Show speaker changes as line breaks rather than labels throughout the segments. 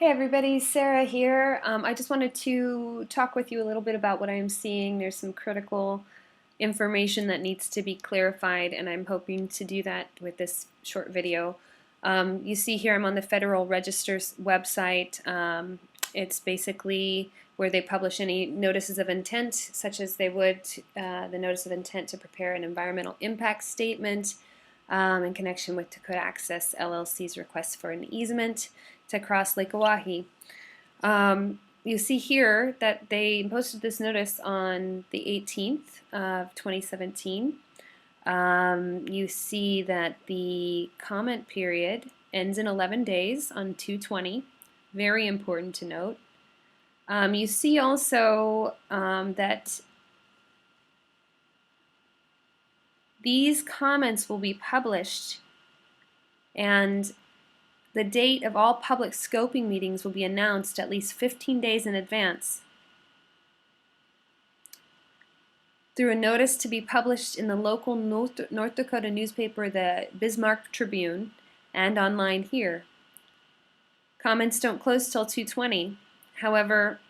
Hey everybody, Sarah here. I just wanted to talk with you a little bit about what I'm seeing. There's some critical information that needs to be clarified, and I'm hoping to do that with this short video. You see here I'm on the Federal Register's website. It's basically where they publish any notices of intent, such as they would the notice of intent to prepare an environmental impact statement in connection with Dakota Access LLC's request for an easement to cross Lake Oahe. You see here that they posted this notice on the 18th of 2017. You see that the comment period ends in 11 days on 2/20. Very important to note. You see also that these comments will be published, and the date of all public scoping meetings will be announced at least 15 days in advance through a notice to be published in the local North Dakota newspaper, the Bismarck Tribune, and online here. Comments don't close till 2/20. However,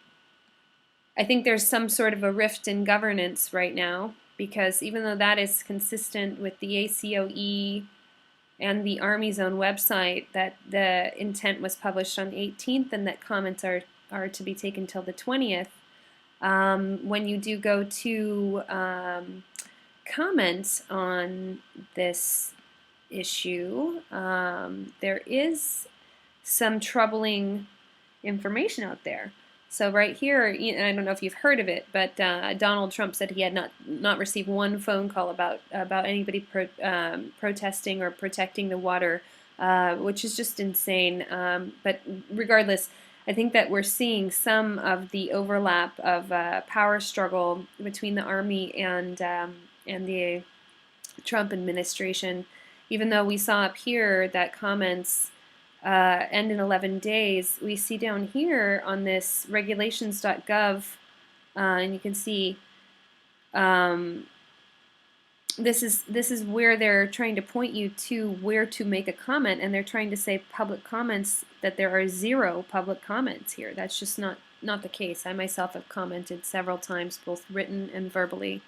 I think there's some sort of a rift in governance right now, because even though that is consistent with the ACOE and the Army's own website, that the intent was published on the 18th and that comments are to be taken till the 20th. When you do go to comment on this issue, there is some troubling information out there. So right here, and I don't know if you've heard of it, but Donald Trump said he had not received one phone call about anybody protesting or protecting the water, which is just insane. But regardless, I think that we're seeing some of the overlap of power struggle between the Army and the Trump administration. Even though we saw up here that comments end in 11 days, we see down here on this regulations.gov, and you can see this is where they're trying to point you to where to make a comment, and they're trying to say public comments, that there are 0 public comments here. That's just not the case. I myself have commented several times, both written and verbally.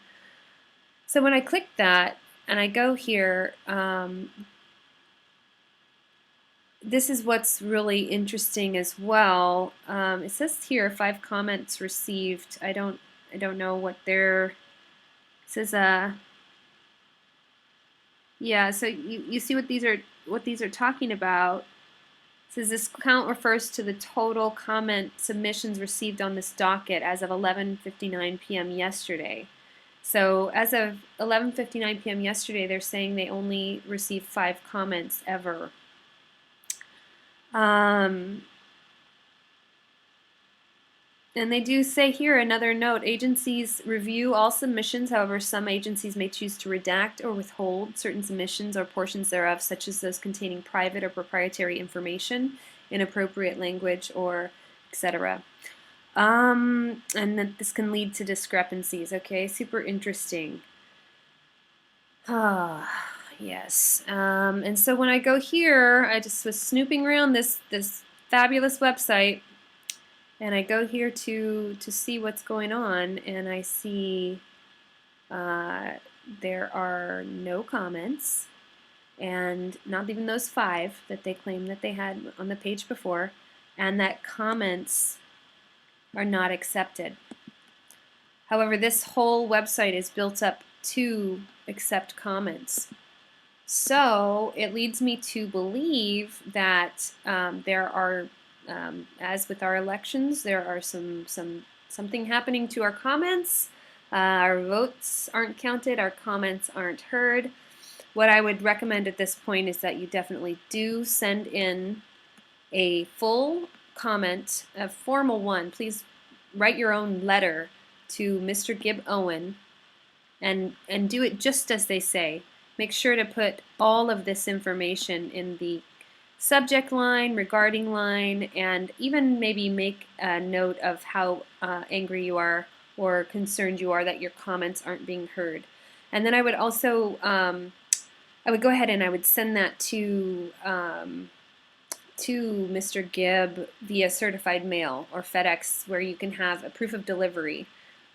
So when I click that and I go here, this is what's really interesting as well. It says here 5 comments received. I don't know what they're. It says yeah. So you see what these are talking about. It says this count refers to the total comment submissions received on this docket as of 11:59 p.m. yesterday. So as of 11:59 p.m. yesterday, they're saying they only received 5 comments ever. And they do say here, another note, agencies review all submissions. However, some agencies may choose to redact or withhold certain submissions or portions thereof, such as those containing private or proprietary information, inappropriate language, or etc. And that this can lead to discrepancies. Okay, super interesting. Ah, yes. And so when I go here, I just was snooping around this fabulous website, and I go here to see what's going on, and I see there are no comments, and not even those 5 that they claim that they had on the page before, and that comments are not accepted. However, this whole website is built up to accept comments. So it leads me to believe that there are, as with our elections, there are something happening to our comments. Our votes aren't counted, our comments aren't heard. What I would recommend at this point is that you definitely do send in a full comment, a formal one. Please write your own letter to Mr. Gib Owen, and do it just as they say. Make sure to put all of this information in the subject line, regarding line, and even maybe make a note of how angry you are or concerned you are that your comments aren't being heard. And then I would also, I would go ahead and I would send that to to Mr. Gibb via certified mail or FedEx, where you can have a proof of delivery.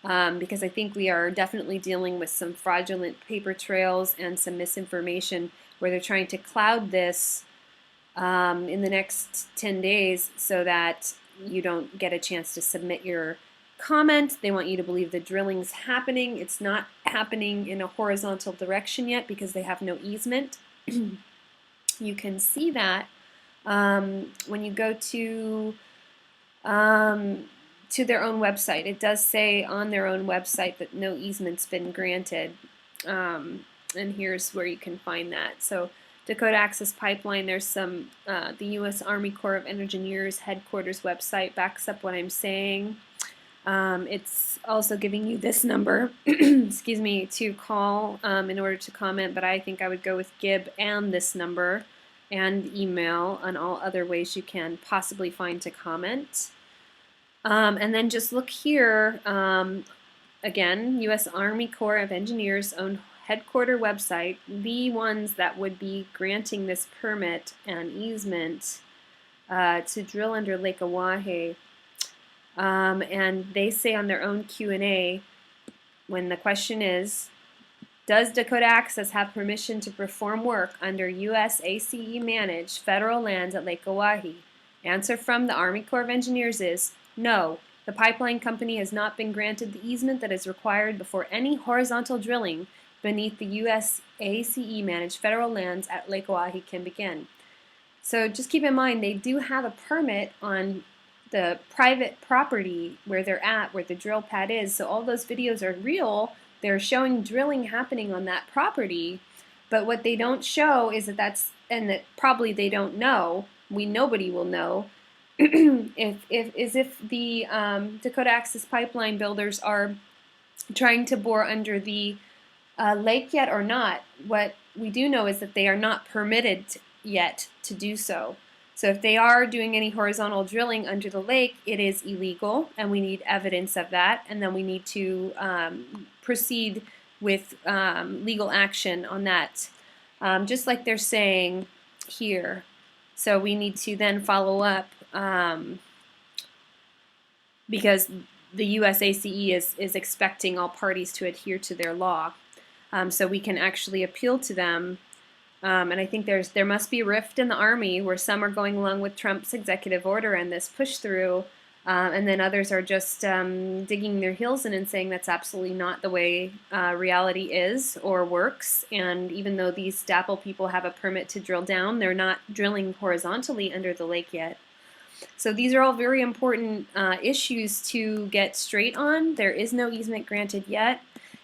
Because I think we are definitely dealing with some fraudulent paper trails and some misinformation where they're trying to cloud this in the next 10 days so that you don't get a chance to submit your comment. They want you to believe the drilling's happening. It's not happening in a horizontal direction yet because they have no easement. You can see that when you go to their own website. It does say on their own website that no easement's been granted. And here's where you can find that. So Dakota Access Pipeline, there's some, the U.S. Army Corps of Engineers headquarters website backs up what I'm saying. It's also giving you this number, excuse me, to call in order to comment, but I think I would go with Gibb and this number and email on all other ways you can possibly find to comment. And then just look here, again, U.S. Army Corps of Engineers own headquarter website, the ones that would be granting this permit and easement to drill under Lake Oahe. And they say on their own Q&A, when the question is, does Dakota Access have permission to perform work under U.S. ACE managed federal lands at Lake Oahe? Answer from the Army Corps of Engineers is no. The pipeline company has not been granted the easement that is required before any horizontal drilling beneath the U.S. ACE managed federal lands at Lake Oahe can begin. So just keep in mind they do have a permit on the private property where they're at, where the drill pad is. So all those videos are real. They're showing drilling happening on that property. But what they don't show is that that probably they don't know. Nobody will know if the Dakota Access Pipeline builders are trying to bore under the lake yet or not. What we do know is that they are not permitted yet to do so. So if they are doing any horizontal drilling under the lake, it is illegal, and we need evidence of that, and then we need to proceed with legal action on that, just like they're saying here. So we need to then follow up because the US ACE is expecting all parties to adhere to their law. So we can actually appeal to them. And I think there must be a rift in the Army where some are going along with Trump's executive order and this push through, and then others are just digging their heels in and saying that's absolutely not the way reality is or works. And even though these DAPL people have a permit to drill down, they're not drilling horizontally under the lake yet. So these are all very important issues to get straight on. There is no easement granted yet,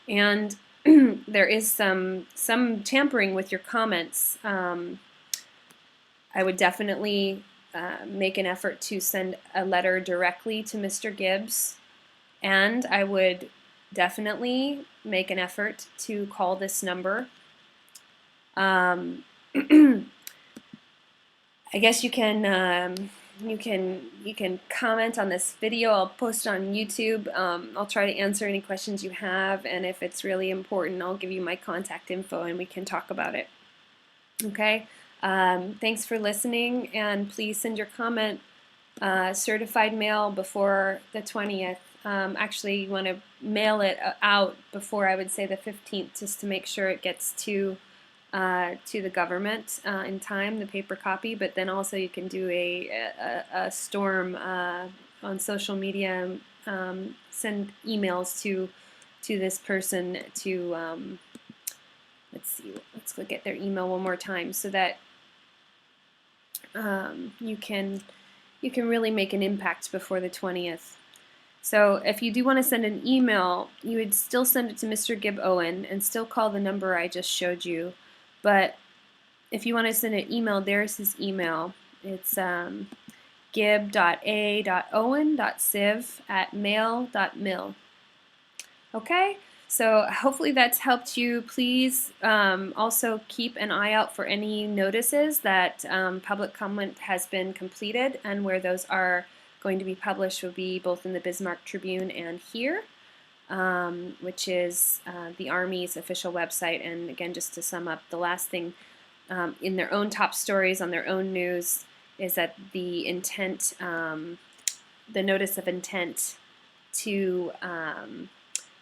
and there is some tampering with your comments. I would definitely make an effort to send a letter directly to Mr. Gibbs, and I would definitely make an effort to call this number. I guess you can comment on this video. I'll post it on YouTube. I'll try to answer any questions you have, and if it's really important, I'll give you my contact info and we can talk about it. Okay? Thanks for listening, and please send your comment certified mail before the 20th. Actually, you want to mail it out before, I would say, the 15th, just to make sure it gets to the government in time, the paper copy. But then also you can do a storm on social media, send emails to this person to let's see, let's look at their email one more time so that you can really make an impact before the 20th. So if you do want to send an email, you would still send it to Mr. Gibb Owen and still call the number I just showed you. But if you want to send an email, there's his email. It's gib.a.owen.civ@mail.mil. Okay? So hopefully that's helped you. Please also keep an eye out for any notices that public comment has been completed, and where those are going to be published will be both in the Bismarck Tribune and here, which is the Army's official website. And again, just to sum up, the last thing, in their own top stories on their own news, is that the intent, the notice of intent to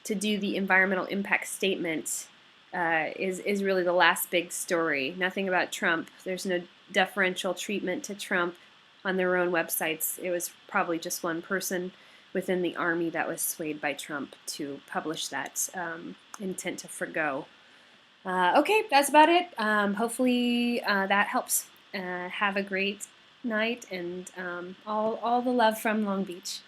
do the environmental impact statement is really the last big story. Nothing about Trump. There's no deferential treatment to Trump on their own websites. It was probably just one person within the Army that was swayed by Trump to publish that intent to forgo. Okay, that's about it. Hopefully that helps. Have a great night, and all the love from Long Beach.